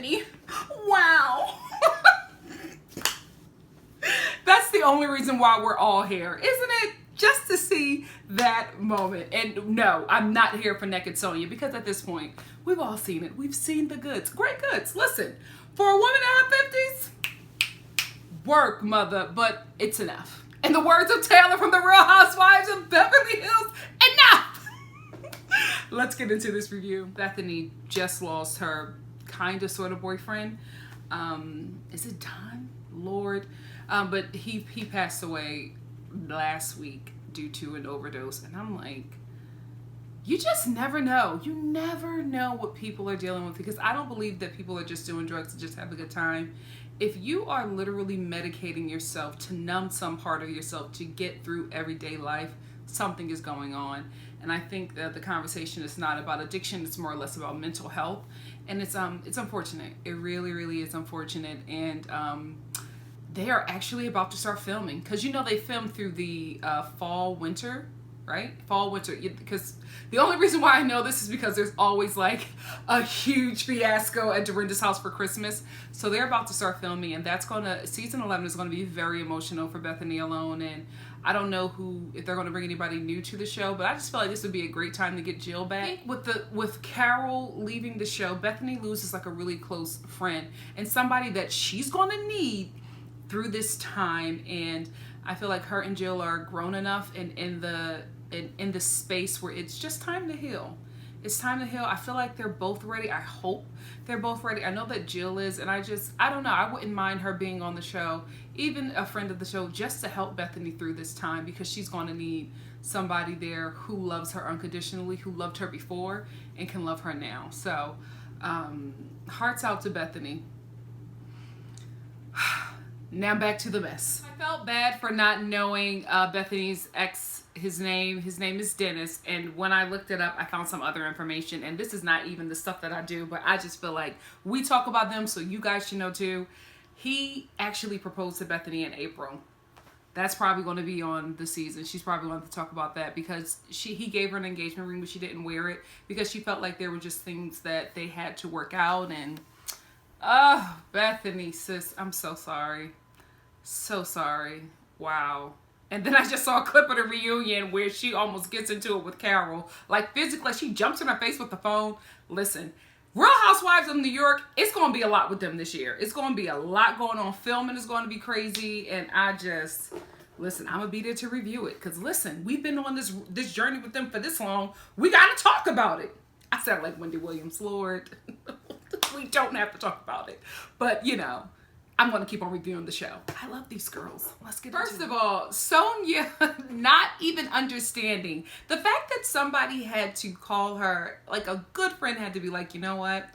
Bethenny. Wow. That's the only reason why we're all here, isn't it? Just to see that moment. And no, I'm not here for naked Sonja, because at this point, we've all seen it. We've seen the goods. Great goods. Listen, for a woman in her 50s, work, mother, but it's enough. In the words of Taylor from the Real Housewives of Beverly Hills, enough! Let's get into this review. Bethenny just lost her kind of sort of boyfriend. Is it Don? Lord. But he passed away last week due to an overdose. And I'm like, you just never know. You never know what people are dealing with, because I don't believe that people are just doing drugs to just have a good time. If you are literally medicating yourself to numb some part of yourself to get through everyday life, something is going on. And I think that the conversation is not about addiction. It's more or less about mental health. And it's unfortunate. It really, really is unfortunate. And they are actually about to start filming, because you know they film through the fall, winter, right? Fall, winter. Because the only reason why I know this is because there's always like a huge fiasco at Dorinda's house for Christmas. So they're about to start filming, and season 11 is gonna be very emotional for Bethenny alone. And I don't know if they're gonna bring anybody new to the show, but I just feel like this would be a great time to get Jill back. With Carol leaving the show, Bethenny loses like a really close friend and somebody that she's gonna need through this time. And I feel like her and Jill are grown enough and in the space where it's just time to heal. It's time to heal. I feel like they're both ready. I hope they're both ready. I know that Jill is, and I don't know. I wouldn't mind her being on the show, even a friend of the show, just to help Bethenny through this time, because she's going to need somebody there who loves her unconditionally, who loved her before and can love her now. So hearts out to Bethenny. Now back to the mess. I felt bad for not knowing Bethenny's ex, his name is Dennis, and when I looked it up, I found some other information, and this is not even the stuff that I do, but I just feel like we talk about them, so you guys should know too. He actually proposed to Bethenny in April. That's probably going to be on the season. She's probably going to talk about that, because he gave her an engagement ring, but she didn't wear it because she felt like there were just things that they had to work out. And Bethenny, sis, I'm so sorry. So sorry. Wow. And then I just saw a clip of the reunion where she almost gets into it with Carol. Like physically, she jumps in her face with the phone. Listen, Real Housewives of New York, it's going to be a lot with them this year. It's going to be a lot going on. Filming is going to be crazy. And listen, I'm going to be there to review it. Because listen, we've been on this journey with them for this long. We got to talk about it. I sound like Wendy Williams, Lord. We don't have to talk about it. But, you know, I'm going to keep on reviewing the show. I love these girls. Let's get into it. First of all, Sonja not even understanding the fact that somebody had to call her, like a good friend had to be like, you know what?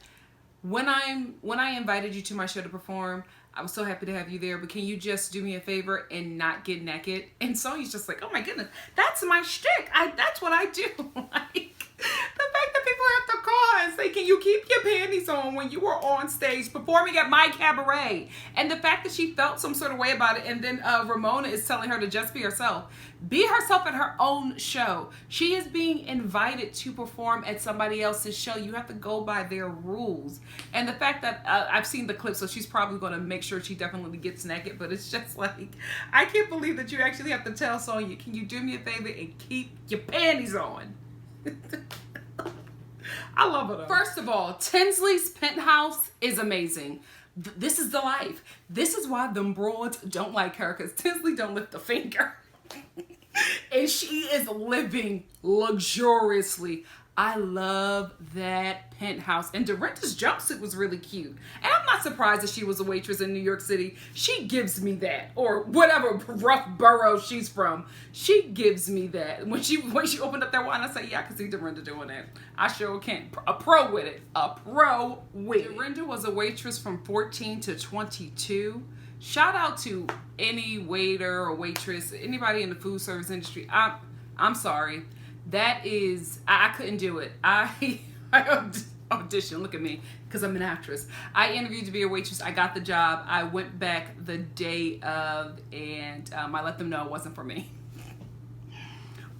When I invited you to my show to perform, I was so happy to have you there, but can you just do me a favor and not get naked? And Sonja's just like, oh my goodness, that's my shtick. That's what I do. Like, the fact that people have to call and say, can you keep your panties on when you were on stage performing at my cabaret? And the fact that she felt some sort of way about it. And then Ramona is telling her to just be herself. Be herself at her own show. She is being invited to perform at somebody else's show. You have to go by their rules. And the fact that I've seen the clip, so she's probably going to make sure she definitely gets naked. But it's just like, I can't believe that you actually have to tell Sonja, can you do me a favor and keep your panties on? I love it. First of all, Tinsley's penthouse is amazing. This is the life. This is why them broads don't like her, because Tinsley don't lift a finger. And she is living luxuriously. I love that penthouse. And Dorinda's jumpsuit was really cute. And I'm not surprised that she was a waitress in New York City. She gives me that. Or whatever rough borough she's from. She gives me that. When she opened up that wine, I said, yeah, I can see Dorinda doing that. I sure can. A pro with it. A pro with it. Dorinda was a waitress from 14 to 22. Shout out to any waiter or waitress, anybody in the food service industry. I'm sorry. That is, I couldn't do it. I auditioned, look at me, because I'm an actress. I interviewed to be a waitress. I got the job. I went back the day of, and I let them know it wasn't for me.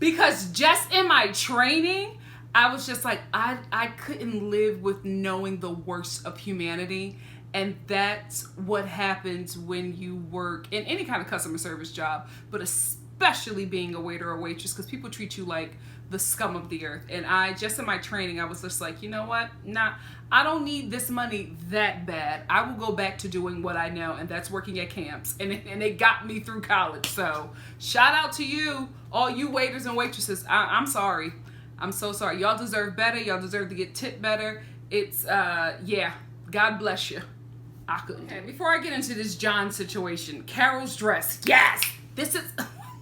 Because just in my training, I was just like, I couldn't live with knowing the worst of humanity. And that's what happens when you work in any kind of customer service job, but especially being a waiter or waitress, because people treat you like the scum of the earth. And I, just in my training, I was just like, you know what? Nah, I don't need this money that bad. I will go back to doing what I know, and that's working at camps. And it got me through college. So shout out to you, all you waiters and waitresses. I'm sorry. I'm so sorry. Y'all deserve better. Y'all deserve to get tipped better. It's, yeah, God bless you. I couldn't. Okay, before I get into this John situation, Carol's dress. Yes! This is,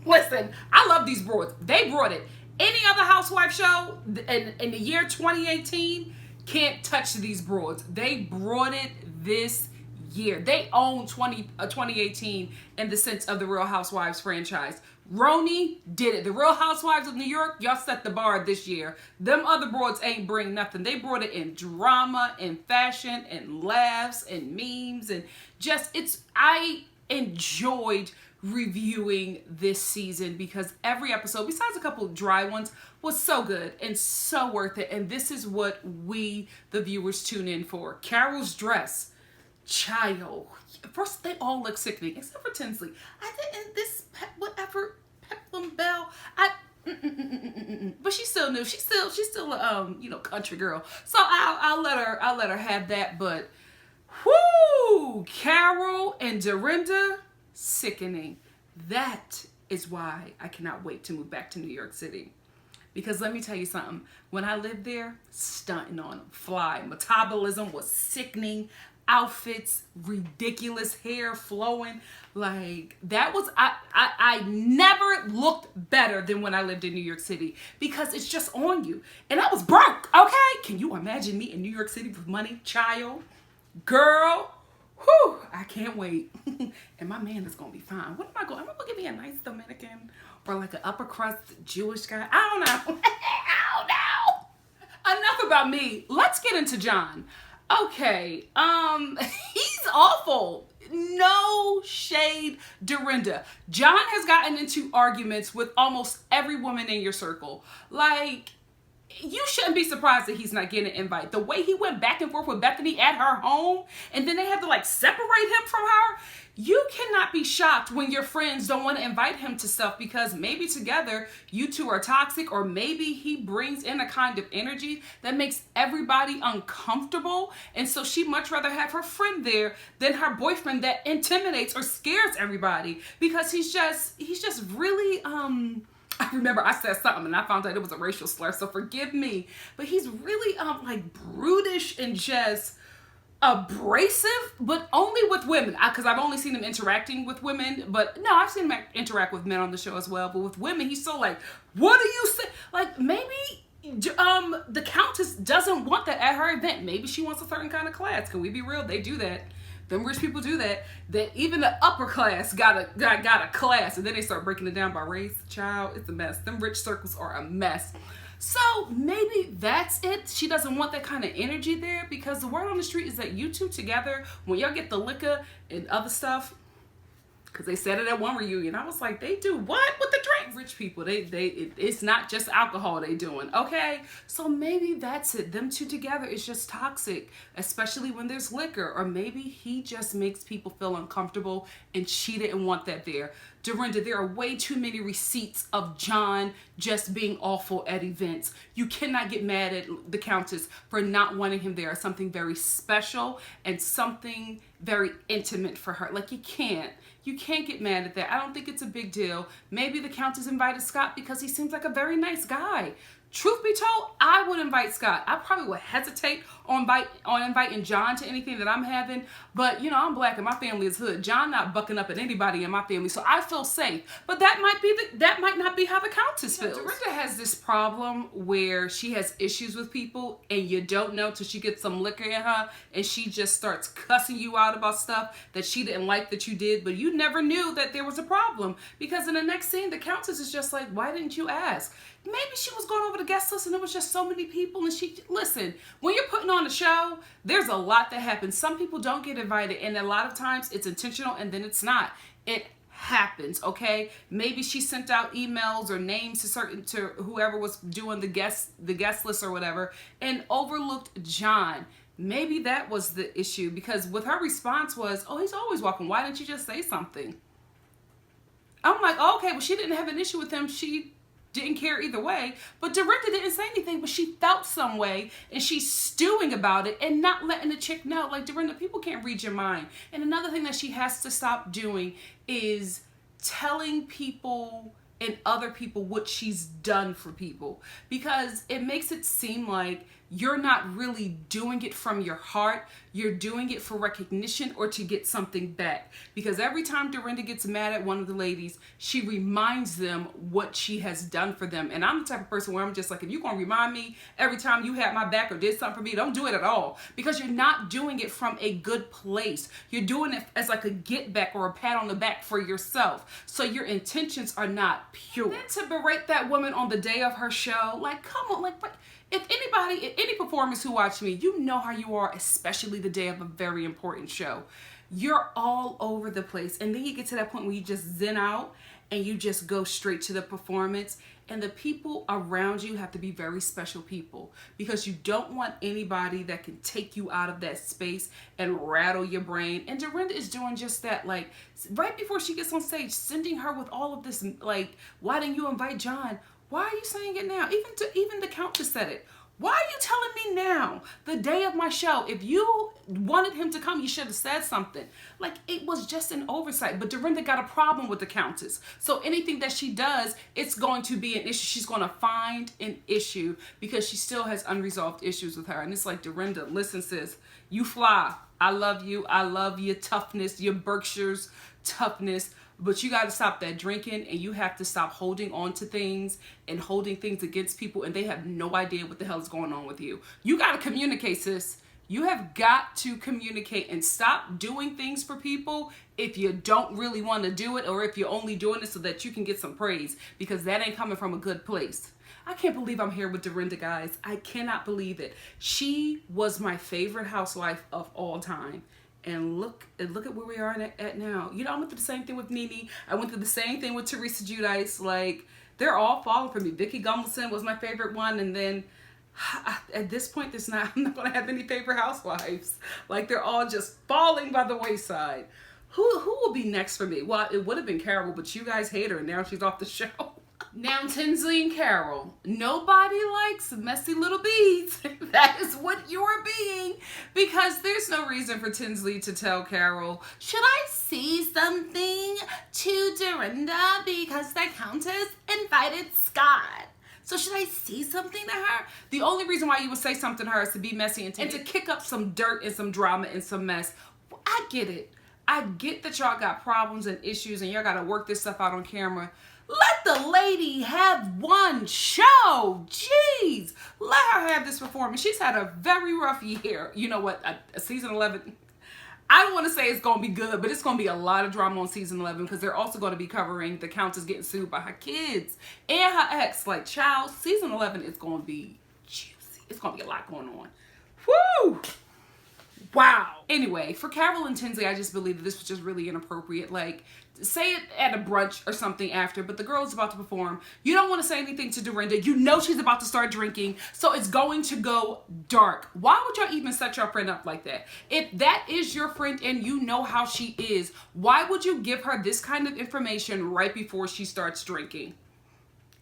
listen, I love these broads. They brought it. Any other housewife show in the year 2018 can't touch these broads. They brought it this year. They own 2018 in the sense of the Real Housewives franchise. RHONY did it. The Real Housewives of New York, y'all set the bar this year. Them other broads ain't bring nothing. They brought it in drama, in fashion, and laughs, and memes, and just, I enjoyed reviewing this season because every episode, besides a couple dry ones, was so good and so worth it. And this is what we, the viewers, tune in for. Carol's dress. Child. First, they all look sickening, except for Tinsley. I didn't, this, whatever, Peplum Bell, but she still knew. She's still you know, country girl. So I'll let her have that. But, whoo, Carol and Dorinda, sickening. That is why I cannot wait to move back to New York City. Because let me tell you something. When I lived there, stunting on them, fly. Metabolism was sickening. Outfits, ridiculous, hair flowing. Like, that was, I never looked better than when I lived in New York City because it's just on you. And I was broke, okay? Can you imagine me in New York City with money, child? Girl, whew, I can't wait. And my man is going to be fine. What am I going to get me a nice Dominican or like an upper crust Jewish guy? I don't know. I don't know. Enough about me. Let's get into John. Okay, he's awful. No shade, Dorinda. John has gotten into arguments with almost every woman in your circle. Like, you shouldn't be surprised that he's not getting an invite. The way he went back and forth with Bethenny at her home, and then they had to like separate him from her. You cannot be shocked when your friends don't want to invite him to stuff because maybe together you two are toxic, or maybe he brings in a kind of energy that makes everybody uncomfortable. And so she'd much rather have her friend there than her boyfriend that intimidates or scares everybody because he's just really, I remember I said something and I found out it was a racial slur, so forgive me. But he's really like brutish and just abrasive, but only with women. Because I've only seen him interacting with women, but no, I've seen him interact with men on the show as well. But with women, he's so like, what do you say? Like, maybe the Countess doesn't want that at her event. Maybe she wants a certain kind of class. Can we be real? They do that. Them rich people do that. That even the upper class got a class, and then they start breaking it down by race. Child, it's a mess. Them rich circles are a mess. So maybe that's it. She doesn't want that kind of energy there because the word on the street is that you two together, when y'all get the liquor and other stuff, because they said it at one reunion, I was like, they do what with the drink? Rich people, it's not just alcohol they doing, okay? So maybe that's it. Them two together is just toxic, especially when there's liquor. Or maybe he just makes people feel uncomfortable and she didn't want that there. Dorinda, there are way too many receipts of John just being awful at events. You cannot get mad at the Countess for not wanting him there. Something very special and something very intimate for her. Like, you can't get mad at that. I don't think it's a big deal. Maybe the Countess invited Scott because he seems like a very nice guy. Truth be told, I would invite Scott. I probably would hesitate on inviting John to anything that I'm having. But, you know, I'm black and my family is hood. John not bucking up at anybody in my family, so I feel safe. But that might not be how the Countess feels. Dorinda has this problem where she has issues with people and you don't know till she gets some liquor in her and she just starts cussing you out about stuff that she didn't like that you did, but you never knew that there was a problem. Because in the next scene, the Countess is just like, why didn't you ask? Maybe she was going over the guest list and there was just so many people and listen, when you're putting on a show, there's a lot that happens. Some people don't get invited and a lot of times it's intentional and then it's not. It happens, okay? Maybe she sent out emails or names to whoever was doing the guest list or whatever, and overlooked John. Maybe that was the issue, because with her response was, oh, he's always walking. Why didn't you just say something? I'm like, oh, okay, well, she didn't have an issue with him. She didn't care either way. But Dorinda didn't say anything, but she felt some way, and she's stewing about it and not letting the chick know. Like, Dorinda, people can't read your mind. And another thing that she has to stop doing is telling people and other people what she's done for people, because it makes it seem like you're not really doing it from your heart. You're doing it for recognition or to get something back. Because every time Dorinda gets mad at one of the ladies, she reminds them what she has done for them. And I'm the type of person where I'm just like, if you're going to remind me every time you had my back or did something for me, don't do it at all. Because you're not doing it from a good place. You're doing it as like a get back or a pat on the back for yourself. So your intentions are not pure. And then to berate that woman on the day of her show, like, come on, like, what? If any performers who watch me, you know how you are, especially the day of a very important show. You're all over the place. And then you get to that point where you just zen out and you just go straight to the performance. And the people around you have to be very special people, because you don't want anybody that can take you out of that space and rattle your brain. And Dorinda is doing just that. Like, right before she gets on stage, sending her with all of this, like, why didn't you invite John? Why are you saying it now? Even the Countess said it. Why are you telling me now, the day of my show? If you wanted him to come, you should have said something. Like, it was just an oversight. But Dorinda got a problem with the Countess. So anything that she does, it's going to be an issue. She's going to find an issue because she still has unresolved issues with her. And it's like, Dorinda, listen, sis, you fly. I love you. I love your toughness, your Berkshire's toughness. But you got to stop that drinking, and you have to stop holding on to things and holding things against people, and they have no idea what the hell is going on with you. You got to communicate, sis. You have got to communicate and stop doing things for people if you don't really want to do it, or if you're only doing it so that you can get some praise, because that ain't coming from a good place. I can't believe I'm here with Dorinda, guys. I cannot believe it. She was my favorite housewife of all time. And look at where we are at now. You know, I went through the same thing with Nene. I went through the same thing with Teresa Giudice. Like, they're all falling for me. Vicky Gunvalson was my favorite one. And then at this point, I'm not going to have any favorite housewives. Like, they're all just falling by the wayside. Who will be next for me? Well, it would have been Carol, but you guys hate her, and now she's off the show. Now, Tinsley and Carol. Nobody likes messy little beads. That is what you're being. Because there's no reason for Tinsley to tell Carol, should I say something to Dorinda because the Countess invited Scott? So should I say something to her? The only reason why you would say something to her is to be messy and to kick up some dirt and some drama and some mess. I get it. I get that y'all got problems and issues and y'all got to work this stuff out on camera. Let the lady have one show. Jeez. Let her have this performance. She's had a very rough year. You know what? Season 11, I don't want to say it's going to be good, but it's going to be a lot of drama on season 11 because they're also going to be covering the Countess getting sued by her kids and her ex. Like, child, season 11 is going to be juicy. It's going to be a lot going on. Woo! Wow. Anyway, for Carol and Tinsley, I just believe that this was just really inappropriate. Like, say it at a brunch or something after, but the girl's about to perform. You don't want to say anything to Dorinda. You know she's about to start drinking, so it's going to go dark. Why would y'all even set your friend up like that? If that is your friend and you know how she is, why would you give her this kind of information right before she starts drinking?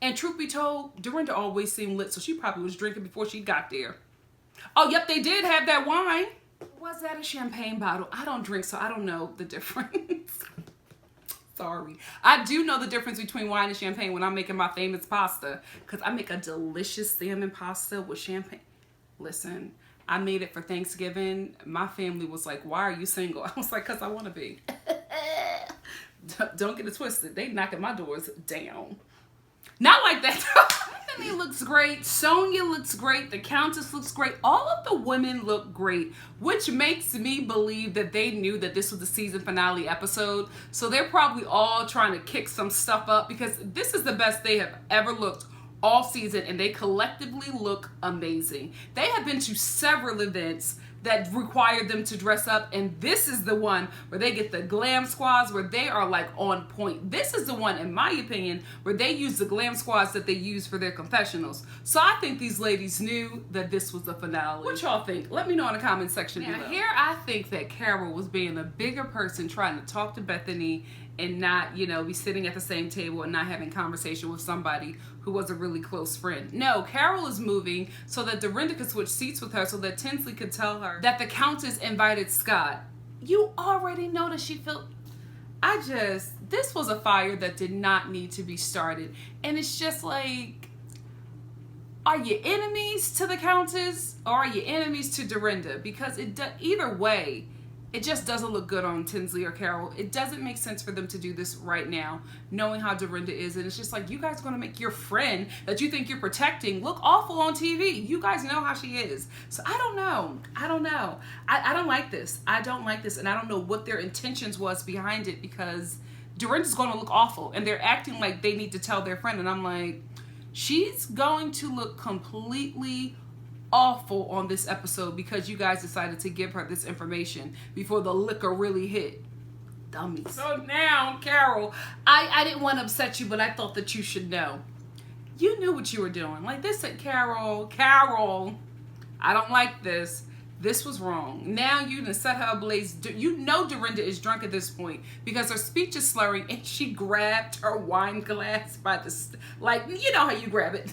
And truth be told, Dorinda always seemed lit, so she probably was drinking before she got there. Oh, yep, they did have that wine. Was that a champagne bottle? I don't drink, so I don't know the difference. Sorry. I do know the difference between wine and champagne when I'm making my famous pasta, because I make a delicious salmon pasta with champagne. Listen, I made it for Thanksgiving. My family was like, why are you single? I was like, because I want to be. Don't get it twisted. They knocking my doors down. Not like that. Bethenny looks great. Sonja looks great. The Countess looks great. All of the women look great, which makes me believe that they knew that this was the season finale episode. So they're probably all trying to kick some stuff up because this is the best they have ever looked all season, and they collectively look amazing. They have been to several events that required them to dress up, and this is the one where they get the glam squads where they are like on point. This is the one, in my opinion, where they use the glam squads that they use for their confessionals. So I think these ladies knew that this was the finale. What y'all think? Let me know in the comment section below. Here I think that Carol was being a bigger person, trying to talk to Bethenny and not, you know, be sitting at the same table and not having conversation with somebody who was a really close friend. No, Carol is moving so that Dorinda could switch seats with her so that Tinsley could tell her that the Countess invited Scott. You already know that she felt... this was a fire that did not need to be started. And it's just like, are you enemies to the Countess or are you enemies to Dorinda? Because either way, it just doesn't look good on Tinsley or Carol. It doesn't make sense for them to do this right now, knowing how Dorinda is. And it's just like, you guys are going to make your friend that you think you're protecting look awful on TV. You guys know how she is. So I don't know. I don't like this. I don't like this. And I don't know what their intentions was behind it, because Dorinda's going to look awful. And they're acting like they need to tell their friend. And I'm like, she's going to look completely awful on this episode because you guys decided to give her this information before the liquor really hit. Dummies. So now, Carol, I didn't want to upset you, but I thought that you should know. You knew what you were doing. Like this said, Carol, I don't like this. This was wrong. Now you done set her ablaze. You know Dorinda is drunk at this point because her speech is slurring and she grabbed her wine glass by the... Like, you know how you grab it.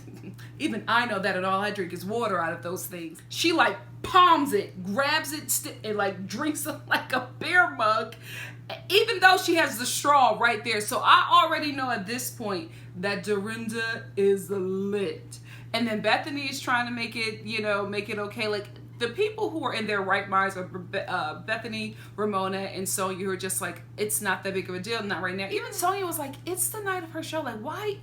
Even I know that, and all I drink is water out of those things. She like palms it, grabs it, and like drinks it like a beer mug, even though she has the straw right there. So I already know at this point that Dorinda is lit. And then Bethenny is trying to make it, you know, make it okay. Like, the people who are in their right minds are Bethenny, Ramona, and Sonja, who are just like, it's not that big of a deal, not right now. Even Sonja was like, it's the night of her show. Like, why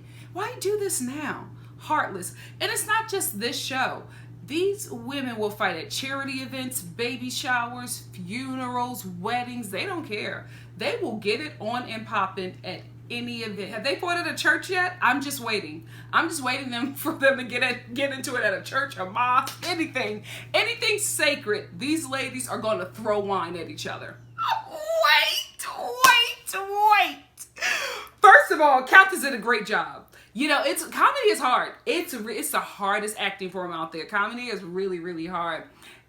do this now? Heartless. And it's not just this show. These women will fight at charity events, baby showers, funerals, weddings. They don't care. They will get it on and popping at any event. Have they fought at a church yet? I'm just waiting. I'm just waiting for them to get into it at a church, a mosque, anything sacred. These ladies are going to throw wine at each other. Wait. First of all, Countess did a great job. You know, comedy is hard. It's the hardest acting form out there. Comedy is really, really hard.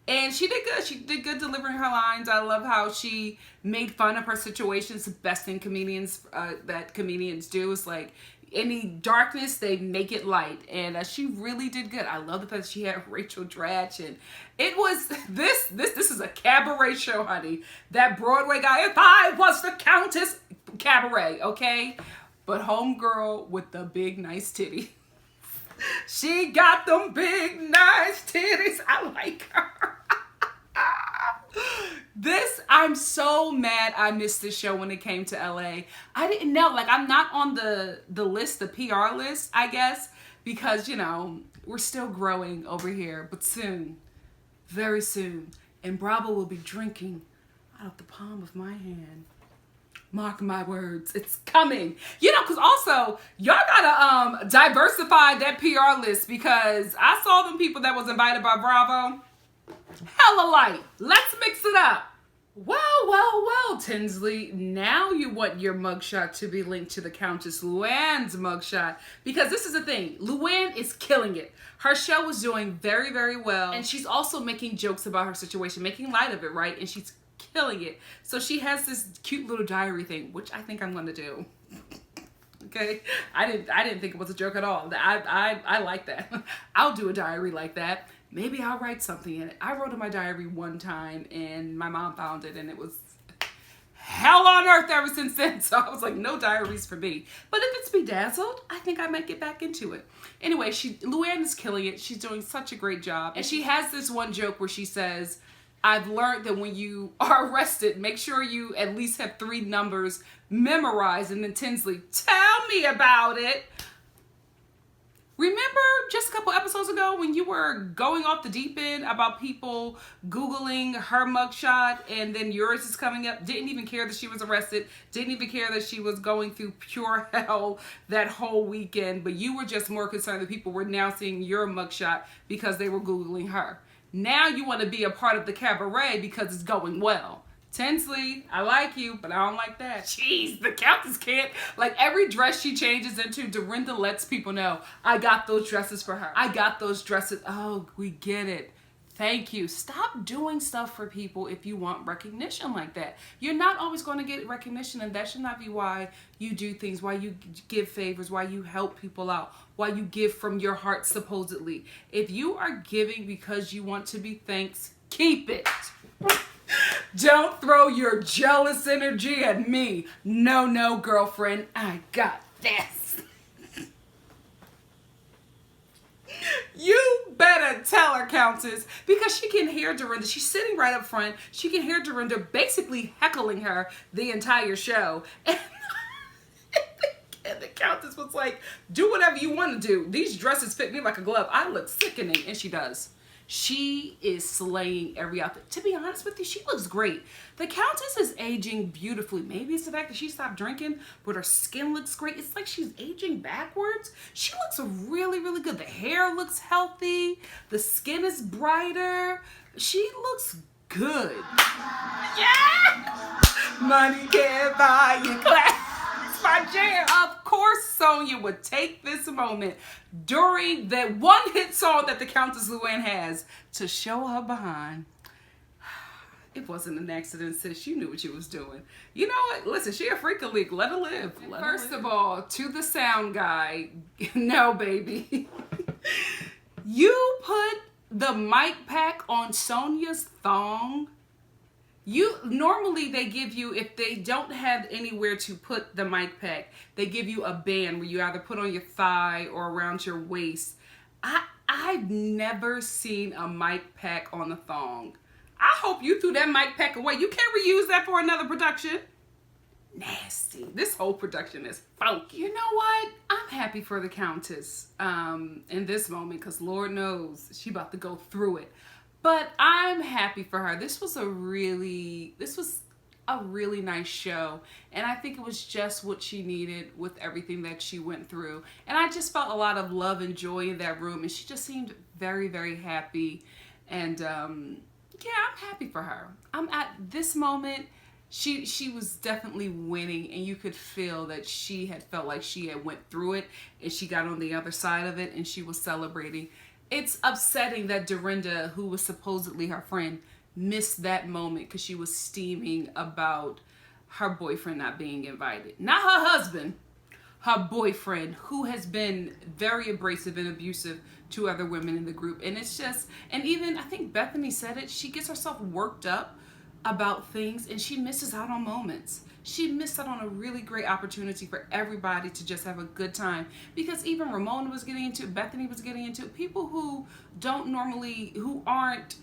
And she did good. She did good delivering her lines. I love how she made fun of her situations. The best thing comedians do is like, any darkness, they make it light. And she really did good. I love the fact that she had Rachel Dratch. And it was, this is a cabaret show, honey. That Broadway guy, if I was the Countess, cabaret, okay? But homegirl with the big, nice titty. She got them big, nice titties. I like her. I'm so mad I missed this show when it came to LA. I didn't know, like, I'm not on the list, the PR list, I guess, because, you know, we're still growing over here, but soon, very soon, and Bravo will be drinking out of the palm of my hand. Mark my words, it's coming. You know, because also, y'all gotta diversify that PR list, because I saw them people that was invited by Bravo. Hella light. Let's mix it up. Well, Tinsley, now you want your mugshot to be linked to the Countess LuAnn's mugshot, because this is the thing. LuAnn is killing it. Her show is doing very, very well, and she's also making jokes about her situation, making light of it, right? And she's killing it. So she has this cute little diary thing, which I think I'm gonna do. Okay, I didn't think it was a joke at all. I like that. I'll do a diary like that. Maybe I'll write something in it. I wrote in my diary one time and my mom found it and it was hell on earth ever since then. So I was like, no diaries for me. But if it's bedazzled, I think I might get back into it. Anyway, LuAnn is killing it. She's doing such a great job. And she has this one joke where she says, I've learned that when you are arrested, make sure you at least have 3 numbers memorized. And then Tinsley, tell me about it. Remember just a couple episodes ago when you were going off the deep end about people Googling her mugshot and then yours is coming up? Didn't even care that she was arrested. Didn't even care that she was going through pure hell that whole weekend. But you were just more concerned that people were now seeing your mugshot because they were Googling her. Now you want to be a part of the cabaret because it's going well. Tinsley, I like you, but I don't like that. Jeez, the Countess can't. Like, every dress she changes into, Dorinda lets people know, I got those dresses for her. I got those dresses. Oh, we get it. Thank you. Stop doing stuff for people if you want recognition like that. You're not always going to get recognition, and that should not be why you do things, why you give favors, why you help people out, why you give from your heart, supposedly. If you are giving because you want to be thanked, keep it. Don't throw your jealous energy at me. No, no, girlfriend. I got this. You better tell her, Countess, because she can hear Dorinda. She's sitting right up front. She can hear Dorinda basically heckling her the entire show. And the Countess was like, do whatever you want to do. These dresses fit me like a glove. I look sickening. And she does. She is slaying every outfit. To be honest with you, she looks great. The Countess is aging beautifully. Maybe it's the fact that she stopped drinking, but her skin looks great. It's like she's aging backwards. She looks really, really good. The hair looks healthy. The skin is brighter. She looks good. Yeah! Money can't buy you class. My jam. Of course, Sonja would take this moment during that one hit song that the Countess LuAnn has to show her behind. It wasn't an accident, sis. You knew what you was doing. You know what? Listen, she a freak of leak. Let her live. First of all, to the sound guy, no, baby. You put the mic pack on Sonja's thong. Normally they give you, if they don't have anywhere to put the mic pack, they give you a band where you either put on your thigh or around your waist. I've never seen a mic pack on a thong. I hope you threw that mic pack away. You can't reuse that for another production. Nasty. This whole production is funky. You know what? I'm happy for the Countess in this moment, because Lord knows she about to go through it. But I'm happy for her. This was a really nice show. And I think it was just what she needed with everything that she went through. And I just felt a lot of love and joy in that room. And she just seemed very, very happy. And yeah, I'm happy for her. I'm at this moment, she was definitely winning. And you could feel that she had felt like she had went through it. And she got on the other side of it and she was celebrating. It's upsetting that Dorinda, who was supposedly her friend, missed that moment because she was steaming about her boyfriend not being invited. Not her husband, her boyfriend, who has been very abrasive and abusive to other women in the group. And it's just, and even, I think Bethenny said it, she gets herself worked up about things and she misses out on moments. She missed out on a really great opportunity for everybody to just have a good time, because even Ramona was getting into it, Bethenny was getting into it. People who don't normally, who aren't,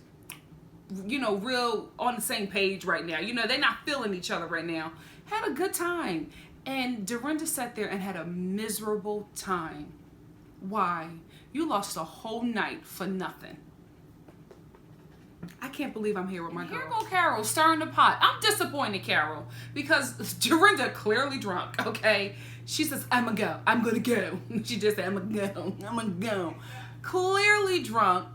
you know, real on the same page right now, you know, they're not feeling each other right now, had a good time. And Dorinda sat there and had a miserable time. Why? You lost a whole night for nothing. I can't believe I'm here with my girl. Here go Carol stirring the pot. I'm disappointed, Carol, because Dorinda clearly drunk, okay? She says, I'm gonna go. She just said, I'm gonna go. Clearly drunk.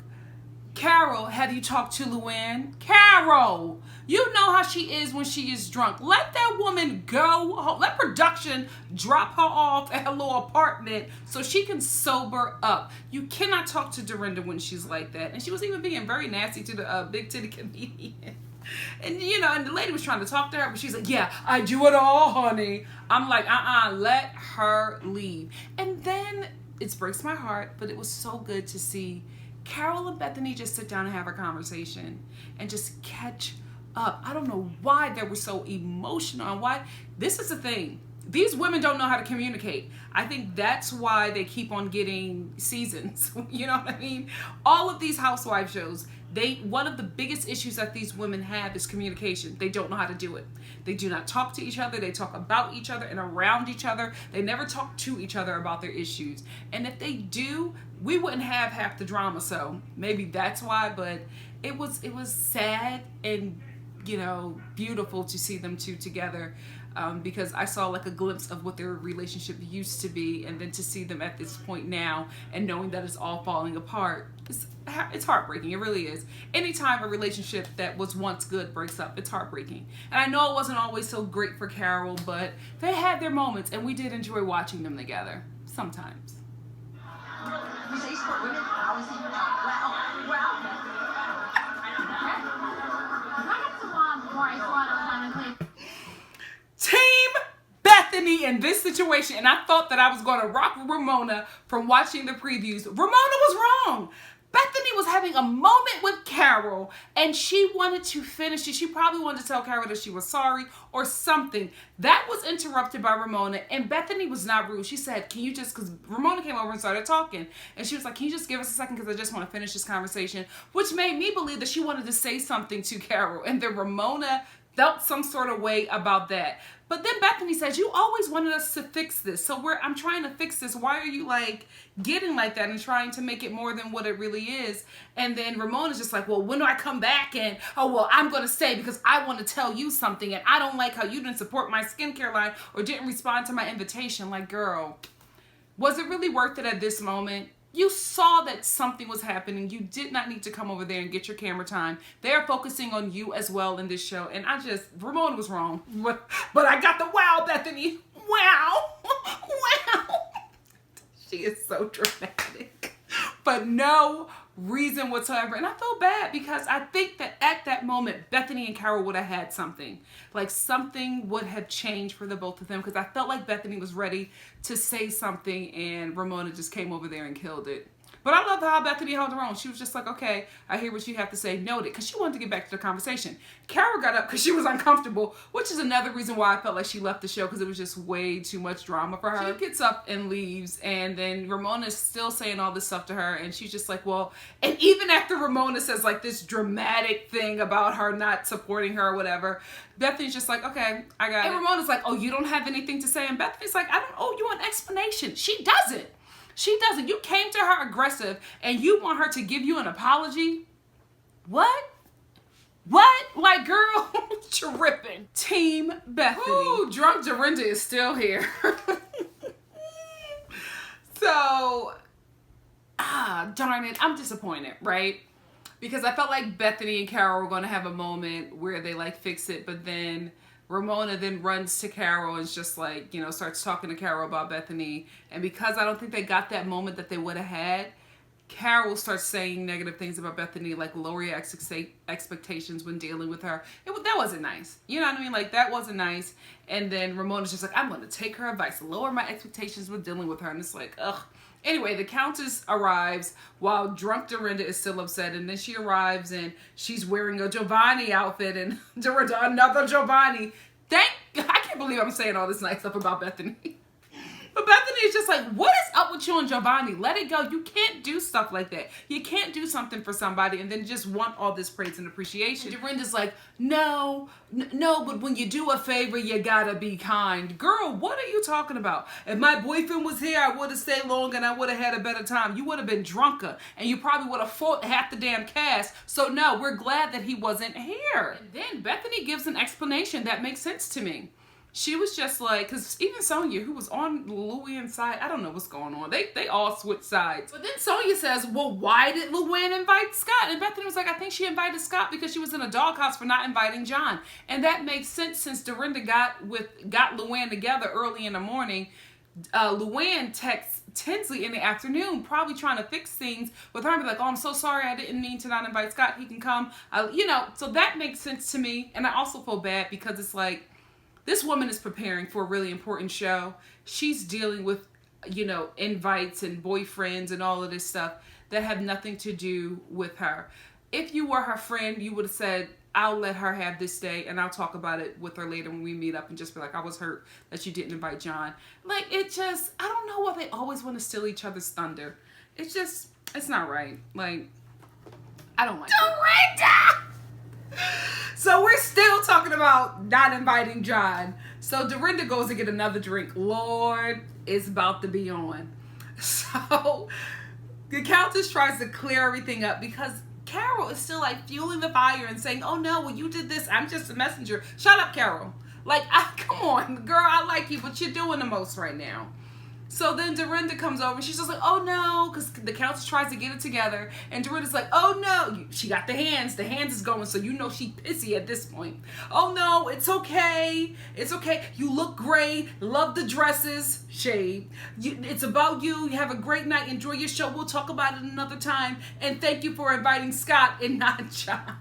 Carol, have you talked to LuAnn? Carol, you know how she is when she is drunk. Let that woman go home. Let production drop her off at her little apartment so she can sober up. You cannot talk to Dorinda when she's like that. And she was even being very nasty to the big titty comedian. And, you know, and the lady was trying to talk to her, but she's like, yeah, I do it all, honey. I'm like, let her leave. And then it breaks my heart, but it was so good to see Carol and Bethenny just sit down and have a conversation and just catch up. I don't know why they were so emotional and why. This is the thing. These women don't know how to communicate. I think that's why they keep on getting seasons. You know what I mean? All of these housewife shows, one of the biggest issues that these women have is communication. They don't know how to do it. They do not talk to each other. They talk about each other and around each other. They never talk to each other about their issues. And if they do, we wouldn't have half the drama. So maybe that's why, but it was sad and, you know, beautiful to see them two together. Because I saw like a glimpse of what their relationship used to be, and then to see them at this point now and knowing that it's all falling apart, It's heartbreaking. It really is. Anytime a relationship that was once good breaks up, it's heartbreaking. And I know it wasn't always so great for Carol, but they had their moments, and we did enjoy watching them together. Sometimes. Team Bethenny in this situation, and I thought that I was going to rock Ramona from watching the previews. Ramona was wrong. Bethenny was having a moment with Carol, and she wanted to finish it. She probably wanted to tell Carol that she was sorry or something. That was interrupted by Ramona, and Bethenny was not rude. She said, can you just, because Ramona came over and started talking, and she was like, can you just give us a second because I just want to finish this conversation, which made me believe that she wanted to say something to Carol, and then Ramona felt some sort of way about that. But then Bethenny says, you always wanted us to fix this. So I'm trying to fix this. Why are you like getting like that and trying to make it more than what it really is? And then Ramona's just like, well, when do I come back? And, oh, well, I'm going to stay because I want to tell you something. And I don't like how you didn't support my skincare line or didn't respond to my invitation. Like, girl, was it really worth it at this moment? You saw that something was happening. You did not need to come over there and get your camera time. They are focusing on you as well in this show. And Ramona was wrong. But I got the wow, Bethenny. Wow. Wow. She is so dramatic. But no reason whatsoever. And I feel bad because I think that at that moment, Bethenny and Carol would have had something. Like something would have changed for the both of them because I felt like Bethenny was ready to say something and Ramona just came over there and killed it. But I love how Bethenny held her own. She was just like, okay, I hear what you have to say. Noted. Because she wanted to get back to the conversation. Carol got up because she was uncomfortable, which is another reason why I felt like she left the show because it was just way too much drama for her. She gets up and leaves, and then Ramona's still saying all this stuff to her, and she's just like, well, and even after Ramona says like this dramatic thing about her not supporting her or whatever, Bethenny's just like, okay, I got it. And Ramona's like, oh, you don't have anything to say? And Bethenny's like, I don't owe you an explanation. She doesn't. She doesn't. You came to her aggressive and you want her to give you an apology? What? What? Like, girl, tripping. Team Bethenny. Ooh, drunk Dorinda is still here. So, darn it. I'm disappointed, right? Because I felt like Bethenny and Carol were going to have a moment where they like fix it, but then Ramona then runs to Carol and is just like, starts talking to Carol about Bethenny. And because I don't think they got that moment that they would have had, Carol starts saying negative things about Bethenny, like lower your expectations when dealing with her. That wasn't nice. You know what I mean? Like, that wasn't nice. And then Ramona's just like, I'm going to take her advice, lower my expectations when dealing with her. And it's like, ugh. Anyway, the Countess arrives while drunk Dorinda is still upset. And then she arrives and she's wearing a Giovanni outfit. And Dorinda, another Giovanni. I can't believe I'm saying all this nice stuff about Bethenny. But Bethenny is just like, what is up with you and Giovanni? Let it go. You can't do stuff like that. You can't do something for somebody and then just want all this praise and appreciation. And Dorinda's like, no, but when you do a favor, you gotta be kind. Girl, what are you talking about? If my boyfriend was here, I would have stayed longer and I would have had a better time. You would have been drunker and you probably would have fought half the damn cast. So no, we're glad that he wasn't here. And then Bethenny gives an explanation that makes sense to me. She was just like, because even Sonja, who was on LuAnn's side, I don't know what's going on. They all switched sides. But then Sonja says, well, why did LuAnn invite Scott? And Bethenny was like, I think she invited Scott because she was in a doghouse for not inviting John. And that makes sense since Dorinda got LuAnn together early in the morning. LuAnn texts Tinsley in the afternoon, probably trying to fix things with her and be like, oh, I'm so sorry, I didn't mean to not invite Scott. He can come. So that makes sense to me. And I also feel bad because it's like, this woman is preparing for a really important show. She's dealing with, invites and boyfriends and all of this stuff that have nothing to do with her. If you were her friend, you would have said, I'll let her have this day and I'll talk about it with her later when we meet up and just be like, I was hurt that you didn't invite John. Like, I don't know why they always want to steal each other's thunder. It's not right. Like, I don't like Dorinda! So we're still talking about not inviting John. So Dorinda goes to get another drink. Lord, it's about to be on. So the Countess tries to clear everything up because Carol is still like fueling the fire and saying, oh no, well you did this. I'm just a messenger. Shut up, Carol. Like, come on, girl, I like you, but you're doing the most right now. So then Dorinda comes over and she's just like, oh no, because the Countess tries to get it together. And Dorinda's like, oh no. She got the hands. The hands is going, so you know she pissy at this point. Oh no, it's okay. It's okay. You look great. Love the dresses. Shade. It's about you. You have a great night. Enjoy your show. We'll talk about it another time. And thank you for inviting Scott and not John.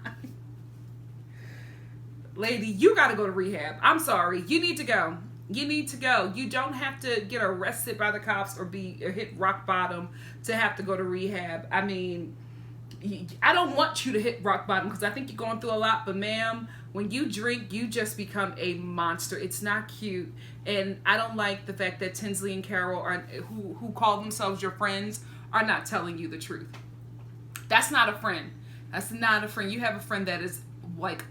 Lady, you got to go to rehab. I'm sorry. You need to go. You need to go. You don't have to get arrested by the cops or hit rock bottom to have to go to rehab. I mean, I don't want you to hit rock bottom because I think you're going through a lot. But ma'am, when you drink, you just become a monster. It's not cute. And I don't like the fact that Tinsley and Carol, who call themselves your friends, are not telling you the truth. That's not a friend. That's not a friend. You have a friend that is like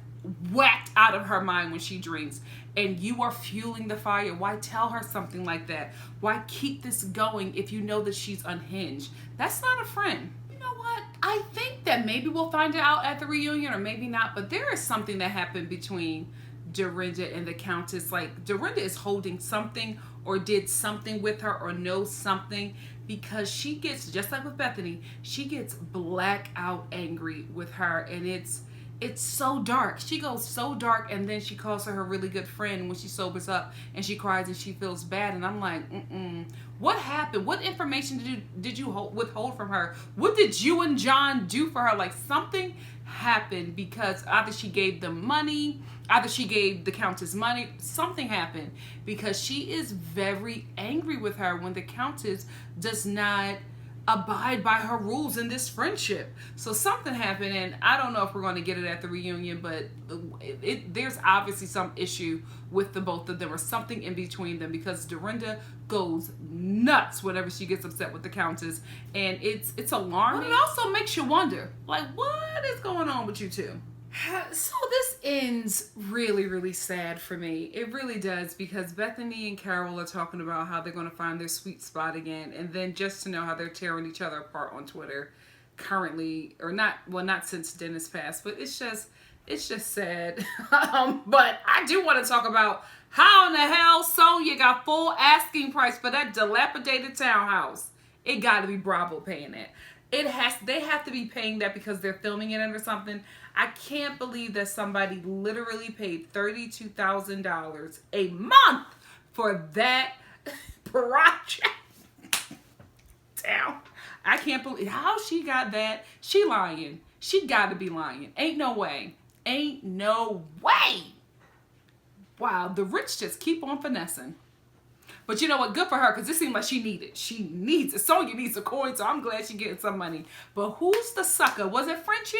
whacked out of her mind when she drinks, and you are fueling the fire. Why tell her something like that? Why keep this going if you know that she's unhinged? That's not a friend. You know what? I think that maybe we'll find it out at the reunion, or maybe not, but there is something that happened between Dorinda and the Countess. Like, Dorinda is holding something or did something with her or knows something, because she gets, just like with Bethenny, she gets blackout angry with her, and it's so dark. She goes so dark, and then she calls her really good friend when she sobers up, and she cries and she feels bad. And I'm like, what happened? What information did you withhold from her? What did you and John do for her? Like, something happened, because either she gave them money, either she gave the Countess money. Something happened, because she is very angry with her when the Countess does not abide by her rules in this friendship. So something happened, and I don't know if we're going to get it at the reunion, but there's obviously some issue with the both of them, or something in between them, because Dorinda goes nuts whenever she gets upset with the Countess, and it's alarming. But it also makes you wonder, like, what is going on with you two? So this ends really, really sad for me. It really does, because Bethenny and Carol are talking about how they're going to find their sweet spot again, and then just to know how they're tearing each other apart on Twitter currently, or not, well, not since Dennis passed, but it's just sad. But I do want to talk about how in the hell Sonja got full asking price for that dilapidated townhouse. It got to be Bravo paying that. They have to be paying that because they're filming it or something. I can't believe that somebody literally paid $32,000 a month for that project. Damn. I can't believe how she got that. She lying. She got to be lying. Ain't no way. Ain't no way. Wow, the rich just keep on finessing. But you know what? Good for her, because it seemed like she needed. She needs it. Sonja needs a coin, so I'm glad she's getting some money. But who's the sucker? Was it Frenchie?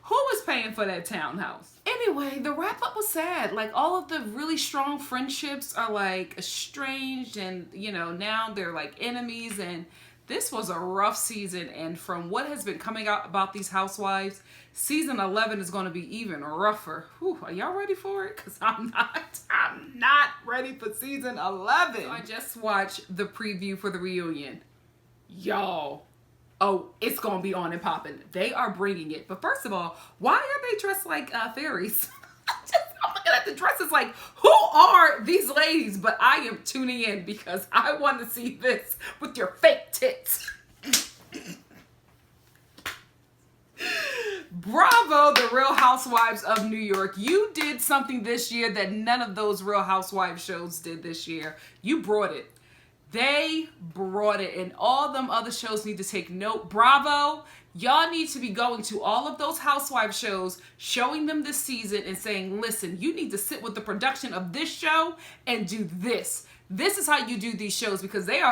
Who was paying for that townhouse? Anyway, the wrap up was sad. Like, all of the really strong friendships are like estranged, and you know, now they're like enemies, and this was a rough season. And from what has been coming out about these housewives, season 11 is going to be even rougher. Whew, are y'all ready for it? Because I'm not ready for season 11. So I just watched the preview for the reunion. Y'all, oh, it's going to be on and popping. They are bringing it. But first of all, why are they dressed like fairies? I'm looking at the dresses like, who are these ladies? But I am tuning in because I want to see this with your fake tits. Bravo, the Real Housewives of New York. You did something this year that none of those Real Housewives shows did this year. You brought it. They brought it, and all them other shows need to take note. Bravo. Y'all need to be going to all of those housewife shows, showing them this season and saying, listen, you need to sit with the production of this show and do this. This is how you do these shows, because they,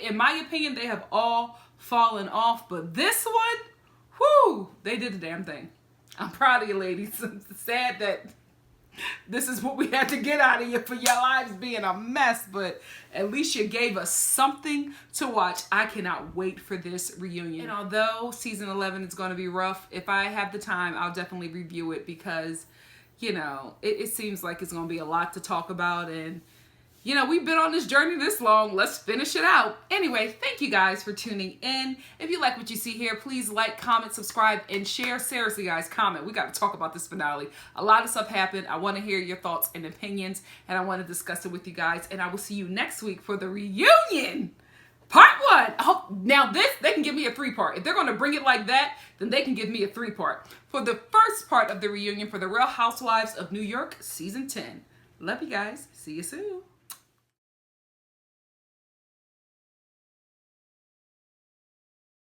in my opinion, they have all fallen off. But this one, whoo, they did the damn thing. I'm proud of you, ladies. It's sad that this is what we had to get out of you for your lives being a mess, but at least you gave us something to watch. I cannot wait for this reunion. And although season 11 is going to be rough, if I have the time, I'll definitely review it, because, you know, it seems like it's going to be a lot to talk about, and you know, we've been on this journey this long. Let's finish it out. Anyway, thank you guys for tuning in. If you like what you see here, please like, comment, subscribe, and share. Seriously, guys, comment. We got to talk about this finale. A lot of stuff happened. I want to hear your thoughts and opinions, and I want to discuss it with you guys. And I will see you next week for the reunion. Part one. Oh, now this, they can give me a 3-part. If they're going to bring it like that, then they can give me a 3-part. For the first part of the reunion for the Real Housewives of New York, Season 10. Love you guys. See you soon.